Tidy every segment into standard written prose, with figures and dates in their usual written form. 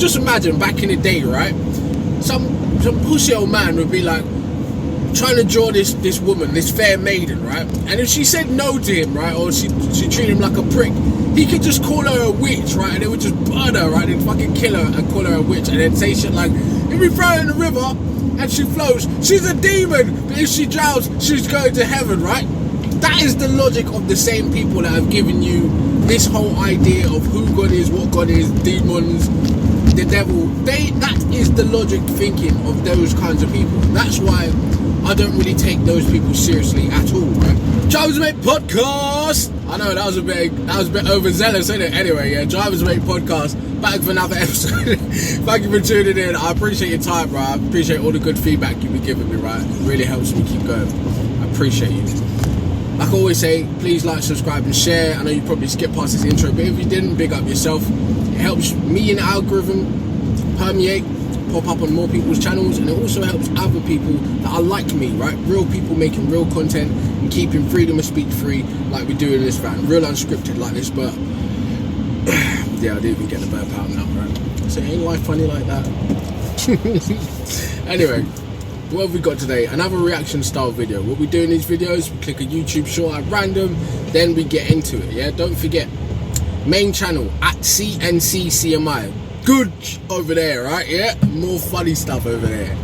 just imagine back in the day, right? Some pussy old man would be like trying to draw this woman, this fair maiden, right? And if she said no to him, right, or she treated him like a prick, he could just call her a witch, right? And they would just burn her, right? They'd fucking kill her and call her a witch, and then say shit like, if we throw her in the river and she floats, she's a demon, but if she drowns, she's going to heaven, right? That is the logic of the same people that have given you this whole idea of who God is, what God is, demons, the devil. That is the logic thinking of those kinds of people. That's why I don't really take those people seriously at all, right? Drivers Mate Podcast. I know that was a bit overzealous, isn't it? Anyway, yeah, Drivers Mate Podcast, back for another episode. Thank you for tuning in. I appreciate your time, bro. I appreciate all the good feedback you've been giving me, right? It really helps me keep going. I appreciate you. Like I always say, please like, subscribe and share. I know you probably skipped past this intro, but if you didn't, big up yourself. It helps me in the algorithm permeate, pop up on more people's channels, and it also helps other people that are like me, right? Real people making real content and keeping freedom of speech free, like we do in this van. Real unscripted like this, but yeah, I didn't even get the burp out now, right? So ain't life funny like that? Anyway, what have we got today? Another reaction style video. What we do in these videos, we click a YouTube short at random, then we get into it, yeah? Don't forget, main channel at CNCCMI. Good over there, right? Yeah, more funny stuff over there.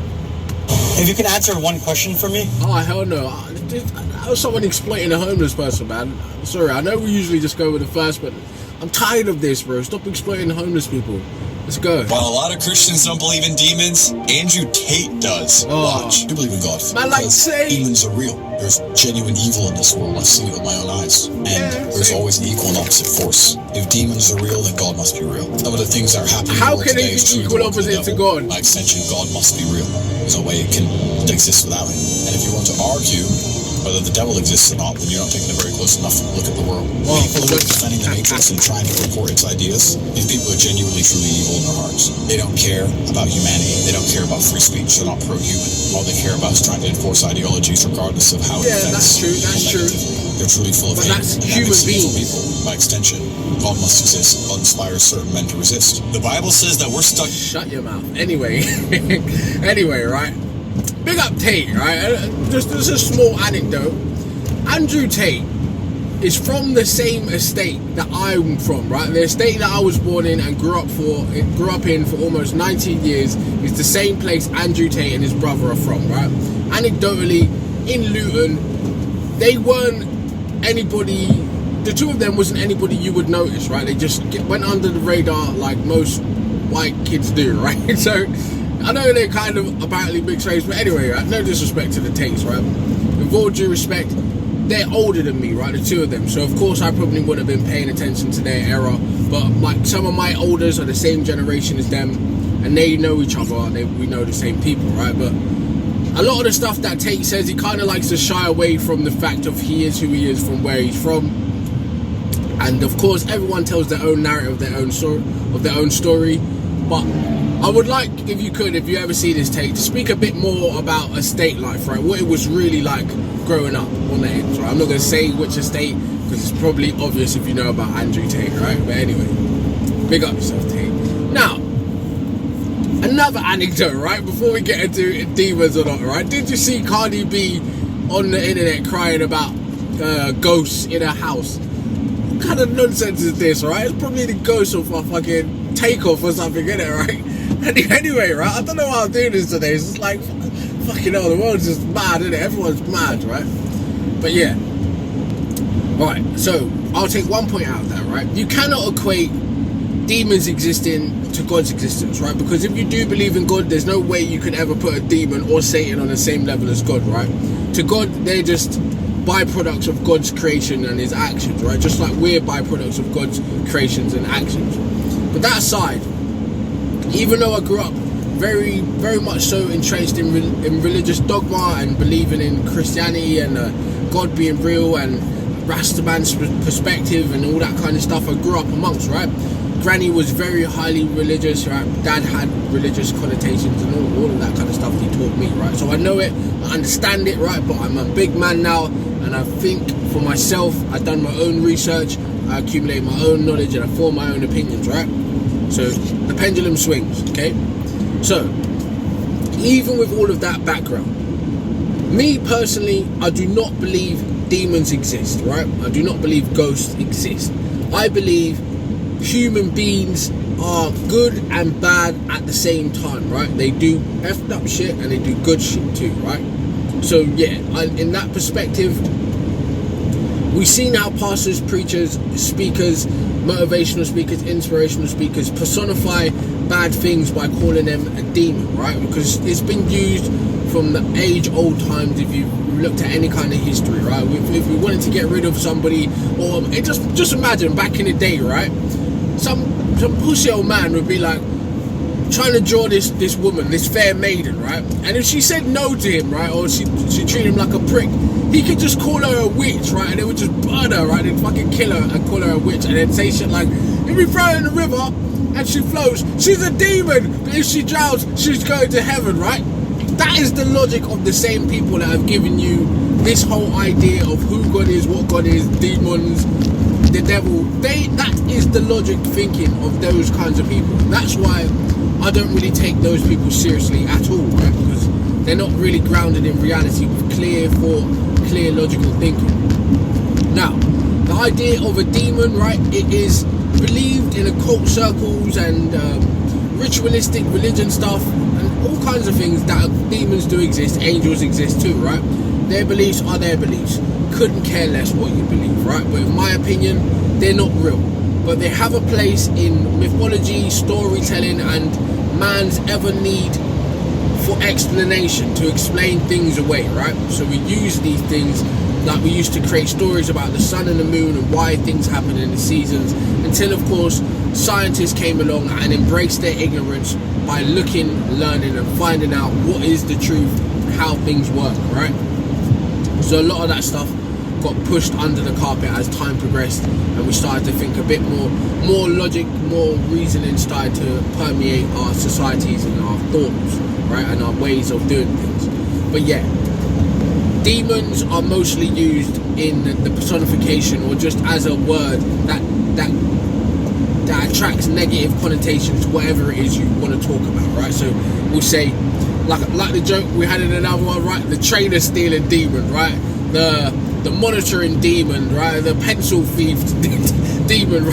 If you can answer one question for me. Oh, hell no. I was someone exploiting a homeless person, man. I'm sorry, I know we usually just go with the first, but I'm tired of this, bro. Stop exploiting homeless people. Let's go. While a lot of Christians don't believe in demons, Andrew Tate does. Oh. Watch. I believe in God. Man, like say demons are real. There's genuine evil in this world. I see it with my own eyes. And there's always an equal and opposite force. If demons are real, then God must be real. Some of the things that are happening in the world today is true. How can it be equal opposite to God? By extension, God must be real. There's no way it can exist without him. And if you want to argue whether the devil exists or not, then you're not taking a very close enough look at the world. People who are defending the Matrix and trying to report its ideas, these people are genuinely, truly evil in their hearts. They don't care about humanity. They don't care about free speech. They're not pro-human. All they care about is trying to enforce ideologies regardless of how it affects that's true. They're truly full of hate. That's human beings. People. By extension, God must exist. God inspires certain men to resist. The Bible says that we're stuck... Shut your mouth. Anyway, right? Big up Tate, right? Just a small anecdote. Andrew Tate is from the same estate that I'm from, right? The estate that I was born in and grew up in for almost 19 years is the same place Andrew Tate and his brother are from, right? Anecdotally, in Luton, they weren't anybody. The two of them wasn't anybody you would notice, right? They just went under the radar like most white kids do, right? So I know they're kind of apparently mixed race, but anyway, right? No disrespect to the Tates, right? With all due respect, they're older than me, right? The two of them. So of course I probably would have been paying attention to their era, but like some of my elders are the same generation as them, and they know each other. We know the same people, right? But a lot of the stuff that Tate says, he kind of likes to shy away from the fact of he is who he is from where he's from. And of course, everyone tells their own narrative, their own story. But I would like, if you ever see this Tate, to speak a bit more about estate life, right? What it was really like growing up on the ends, right? I'm not going to say which estate, because it's probably obvious if you know about Andrew Tate, right? But anyway, big up yourself, Tate. Now, another anecdote, right? Before we get into demons or not, right? Did you see Cardi B on the internet crying about ghosts in her house? What kind of nonsense is this, right? It's probably the ghost of a fucking Takeoff or something, innit, right? Anyway, right? I don't know why I'm doing this today. It's just like, fucking hell, the world's just mad, innit? Everyone's mad, right? But yeah. Right, so I'll take one point out of that, right? You cannot equate demons existing to God's existence, right? Because if you do believe in God, there's no way you could ever put a demon or Satan on the same level as God, right? To God, they're just byproducts of God's creation and his actions, right? Just like we're byproducts of God's creations and actions. But that aside, even though I grew up very, very much so entrenched in religious dogma and believing in Christianity and God being real and Rastaman's perspective and all that kind of stuff I grew up amongst, right? Granny was very highly religious, right? Dad had religious connotations and all of that kind of stuff he taught me, right? So I know it, I understand it, right? But I'm a big man now, and I think for myself, I've done my own research, I accumulate my own knowledge, and I form my own opinions, right? So the pendulum swings, okay? So, even with all of that background, me personally, I do not believe demons exist, right? I do not believe ghosts exist. I believe human beings are good and bad at the same time, right? They do effed up shit and they do good shit too, right? So yeah, in that perspective, we've seen how pastors, preachers, speakers, motivational speakers, inspirational speakers personify bad things by calling them a demon, right? Because it's been used from the age-old times. If you looked at any kind of history, right? If we wanted to get rid of somebody, or just imagine back in the day, right? Some pussy old man would be like trying to draw this woman, this fair maiden, right? And if she said no to him, right, or she treated him like a prick, he could just call her a witch, right? And they would just burn her, right? They'd fucking kill her and call her a witch, and then say shit like, if we throw her in the river and she floats, she's a demon, but if she drowns, she's going to heaven, right? That is the logic of the same people that have given you this whole idea of who God is, what God is, demons, the devil. That is the logic thinking of those kinds of people. That's why I don't really take those people seriously at all, right? Because they're not really grounded in reality with clear thought, clear logical thinking. Now, the idea of a demon, right, it is believed in occult circles and ritualistic religion stuff and all kinds of things that demons do exist, angels exist too, right? Their beliefs are their beliefs. Couldn't care less what you believe, right? But in my opinion, they're not real. But they have a place in mythology, storytelling, and man's ever need for explanation, to explain things away, right? So we use these things like we used to create stories about the sun and the moon and why things happen in the seasons, until of course scientists came along and embraced their ignorance by looking, learning and finding out what is the truth, how things work, right? So a lot of that stuff got pushed under the carpet as time progressed, and we started to think a bit more logic, more reasoning started to permeate our societies and our thoughts, right, and our ways of doing things. But yeah, demons are mostly used in the personification or just as a word that attracts negative connotations to whatever it is you want to talk about, right? So we'll say, like the joke we had in another one, right? The trainer stealing demon, right? The monitoring demon, right? The pencil thief demon,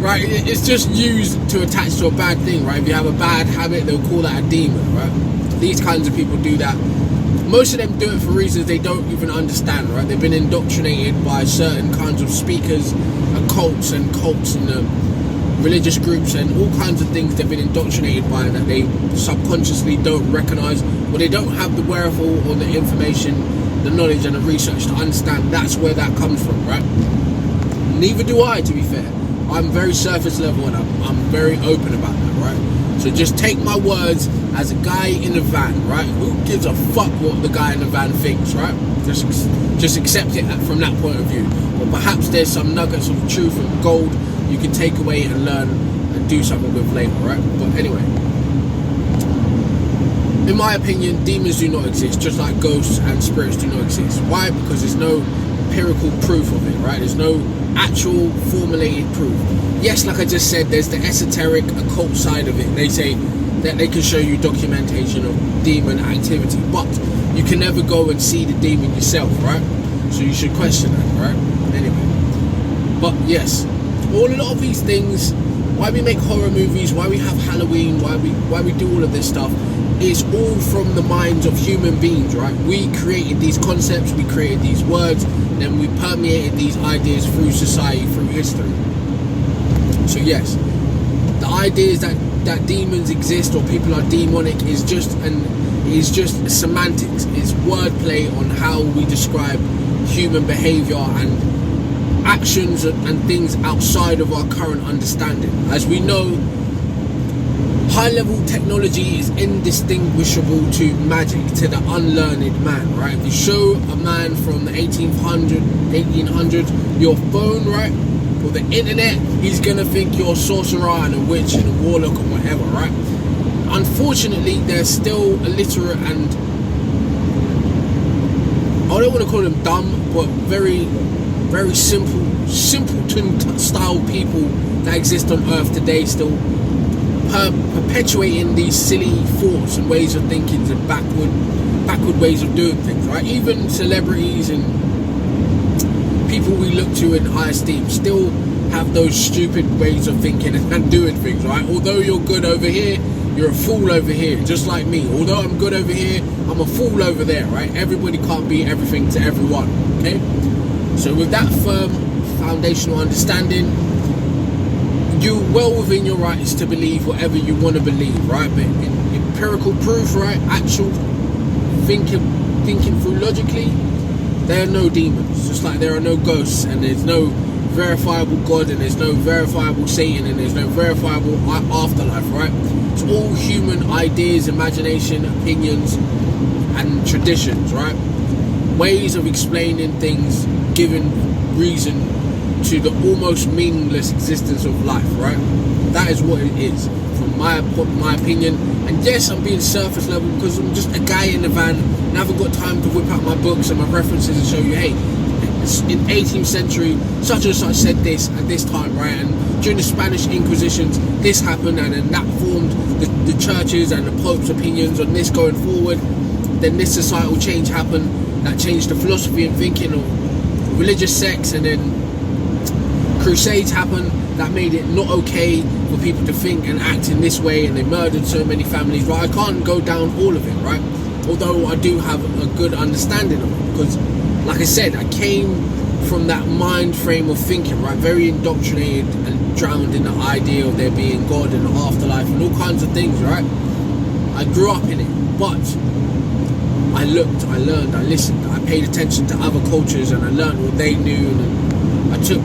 right? It's just used to attach to a bad thing, right? If you have a bad habit, they'll call that a demon, right? These kinds of people do that. Most of them do it for reasons they don't even understand, right? They've been indoctrinated by certain kinds of speakers, cults and religious groups and all kinds of things they've been indoctrinated by that they subconsciously don't recognize, or they don't have the wherewithal or the information, the knowledge and the research to understand that's where that comes from, right? Neither do I, to be fair. I'm very surface level and I'm very open about that, right? So just take my words as a guy in a van, right? Who gives a fuck what the guy in the van thinks, right? Just accept it from that point of view. But perhaps there's some nuggets of truth and gold you can take away and learn and do something with later, right? But anyway, in my opinion, demons do not exist, just like ghosts and spirits do not exist. Why? Because there's no empirical proof of it, right? There's no actual formulated proof. Yes, like I just said, there's the esoteric occult side of it. They say that they can show you documentation of demon activity, but you can never go and see the demon yourself, right? So you should question that, right? Anyway, but yes, a lot of these things, why we make horror movies, why we have Halloween, why we do all of this stuff, is all from the minds of human beings, right? We created these concepts, we created these words, then we permeated these ideas through society, through history. So yes, the ideas that demons exist or people are demonic is just semantics. It's wordplay on how we describe human behavior and actions and things outside of our current understanding. As we know, high-level technology is indistinguishable to magic, to the unlearned man, right? If you show a man from the 1800s your phone, right, or the internet, he's gonna think you're a sorcerer and a witch and a warlock or whatever, right? Unfortunately, they're still illiterate and, I don't want to call them dumb, but very, very simpleton style people that exist on Earth today still. perpetuating these silly thoughts and ways of thinking and backward ways of doing things, right? Even celebrities and people we look to in high esteem still have those stupid ways of thinking and doing things, right? Although you're good over here, you're a fool over here, just like me. Although I'm good over here, I'm a fool over there, right? Everybody can't be everything to everyone, okay? So with that firm foundational understanding, you're well within your rights to believe whatever you want to believe, right? But in empirical proof, right, actual thinking through logically, there are no demons, just like there are no ghosts, and there's no verifiable God, and there's no verifiable Satan, and there's no verifiable afterlife, right? It's all human ideas, imagination, opinions, and traditions, right? Ways of explaining things, giving reason to the almost meaningless existence of life, right? That is what it is, from my opinion. And yes, I'm being surface level because I'm just a guy in the van and I haven't got time to whip out my books and my references and show you, hey, in 18th century, such and such said this at this time, right? And during the Spanish Inquisitions, this happened, and then that formed the churches and the Pope's opinions on this going forward. Then this societal change happened that changed the philosophy and thinking of religious sects, and then crusades happened that made it not okay for people to think and act in this way, and they murdered so many families, right? I can't go down all of it, right? Although I do have a good understanding of it, because like I said, I came from that mind frame of thinking, right? Very indoctrinated and drowned in the idea of there being God and the afterlife and all kinds of things, right? I grew up in it, but I looked, I learned, I listened, I paid attention to other cultures, and I learned what they knew, and I took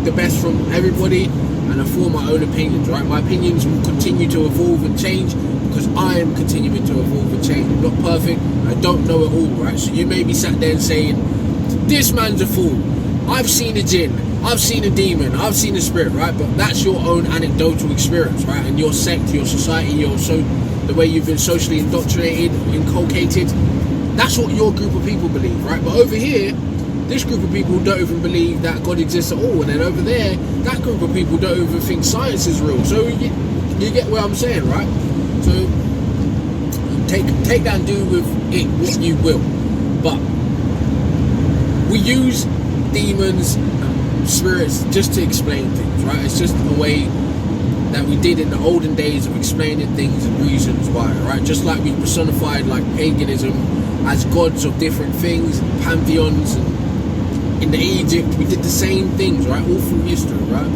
the best from everybody, and I formed my own opinions, right? My opinions will continue to evolve and change because I am continuing to evolve and change. I'm not perfect, I don't know it all, right? So you may be sat there and saying, this man's a fool, I've seen a jinn, I've seen a demon, I've seen a spirit, right? But that's your own anecdotal experience, right? And your sect, your society, the way you've been socially indoctrinated, inculcated, that's what your group of people believe, right? But over here, this group of people don't even believe that God exists at all, and then over there, that group of people don't even think science is real. So you get what I'm saying, right? So take that and do with it what you will. But we use demons, spirits, just to explain things, right? It's just a way that we did in the olden days of explaining things and reasons why, right? Just like we personified like paganism as gods of different things, pantheons, and in Egypt we did the same things, right? All through history, right?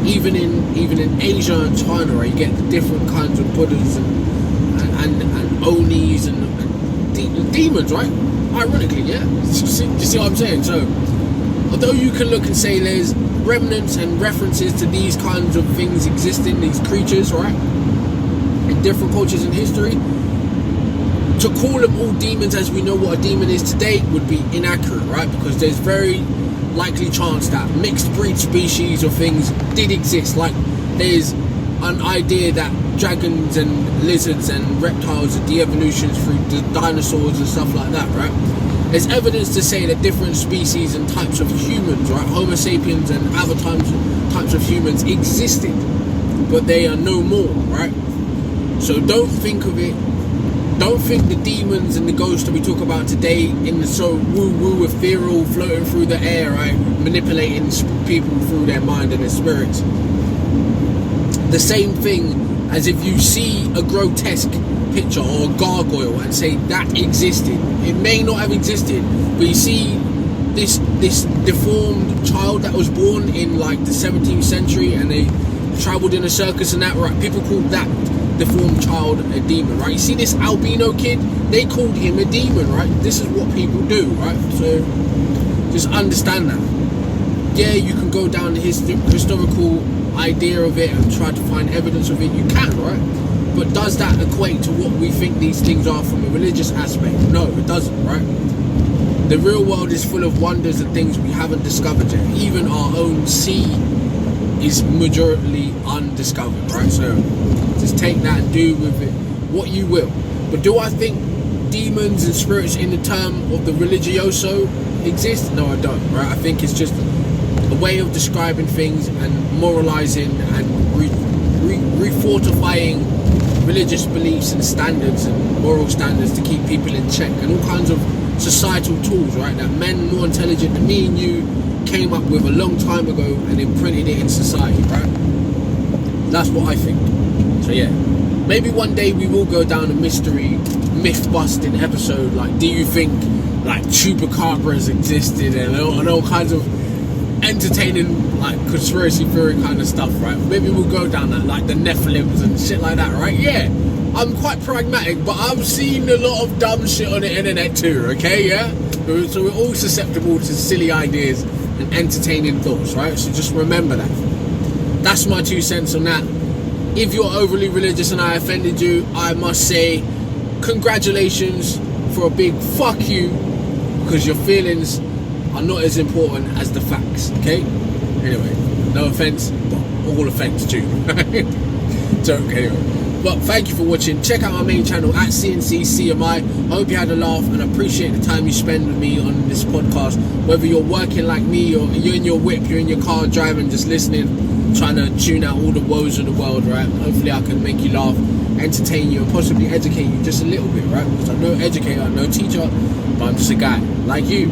Even in Asia and China, right? You get the different kinds of Buddhas and Onis and demons, right? Ironically, yeah. You see what I'm saying? So although you can look and say there's remnants and references to these kinds of things existing, these creatures, right, in different cultures in history, to call them all demons as we know what a demon is today would be inaccurate, right? Because there's very likely chance that mixed breed species of things did exist. Like there's an idea that dragons and lizards and reptiles are de-evolutions through the dinosaurs and stuff like that, right? There's evidence to say that different species and types of humans, right, Homo sapiens and other types of humans existed, but they are no more, right? So don't think the demons and the ghosts that we talk about today in the so woo-woo ethereal floating through the air, right, manipulating people through their mind and their spirits. The same thing as if you see a grotesque picture or a gargoyle and say that existed. It may not have existed, but you see this deformed child that was born in like the 17th century and they travelled in a circus and that, right? People called that deformed child a demon, right? You see this albino kid, they called him a demon, right? This is what people do, right? So just understand that. Yeah, you can go down the historical idea of it and try to find evidence of it, you can, right? But does that equate to what we think these things are from a religious aspect? No, it doesn't, right? The real world is full of wonders and things we haven't discovered yet. Even our own sea is majorly undiscovered, right? So just take that and do with it what you will. But do I think demons and spirits in the term of the religioso exist? No, I don't, right? I think it's just a way of describing things and moralizing and refortifying religious beliefs and standards and moral standards to keep people in check, and all kinds of societal tools, right, that men more intelligent than me and you came up with a long time ago and imprinted it in society, right? That's what I think. So yeah, maybe one day we will go down a mystery myth busting episode, like, do you think like chupacabras existed, and all kinds of entertaining like conspiracy theory kind of stuff, right? Maybe we'll go down that, like the Nephilims and shit like that, right? Yeah, I'm quite pragmatic, but I've seen a lot of dumb shit on the internet too, okay? Yeah, so we're all susceptible to silly ideas and entertaining thoughts, right? So just remember that. That's my 2 cents on that. If you're overly religious and I offended you, I must say congratulations for a big fuck you, because your feelings are not as important as the facts, okay? Anyway, no offense, but all offense too. Joke, anyway. But thank you for watching. Check out our main channel at CNCCMI. I hope you had a laugh and appreciate the time you spend with me on this podcast. Whether you're working like me or you're in your whip, you're in your car driving, just listening, trying to tune out all the woes of the world, right? Hopefully I can make you laugh, entertain you, and possibly educate you just a little bit, right? Because I'm no educator, no teacher, but I'm just a guy like you.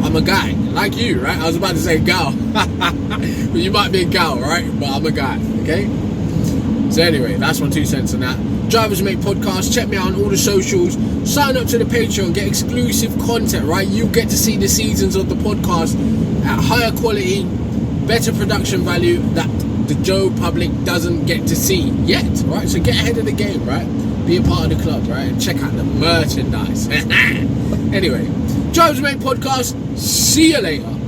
I'm a guy like you, right? I was about to say gal, but you might be a gal, right? But I'm a guy, okay? So anyway, that's my 2 cents on that. Drivers Mate Podcast. Check me out on all the socials. Sign up to the Patreon. Get exclusive content, right? You get to see the seasons of the podcast at higher quality, better production value that the Joe public doesn't get to see yet, right? So get ahead of the game, right? Be a part of the club, right? And check out the merchandise. Anyway, Drivers Mate Podcast. See you later.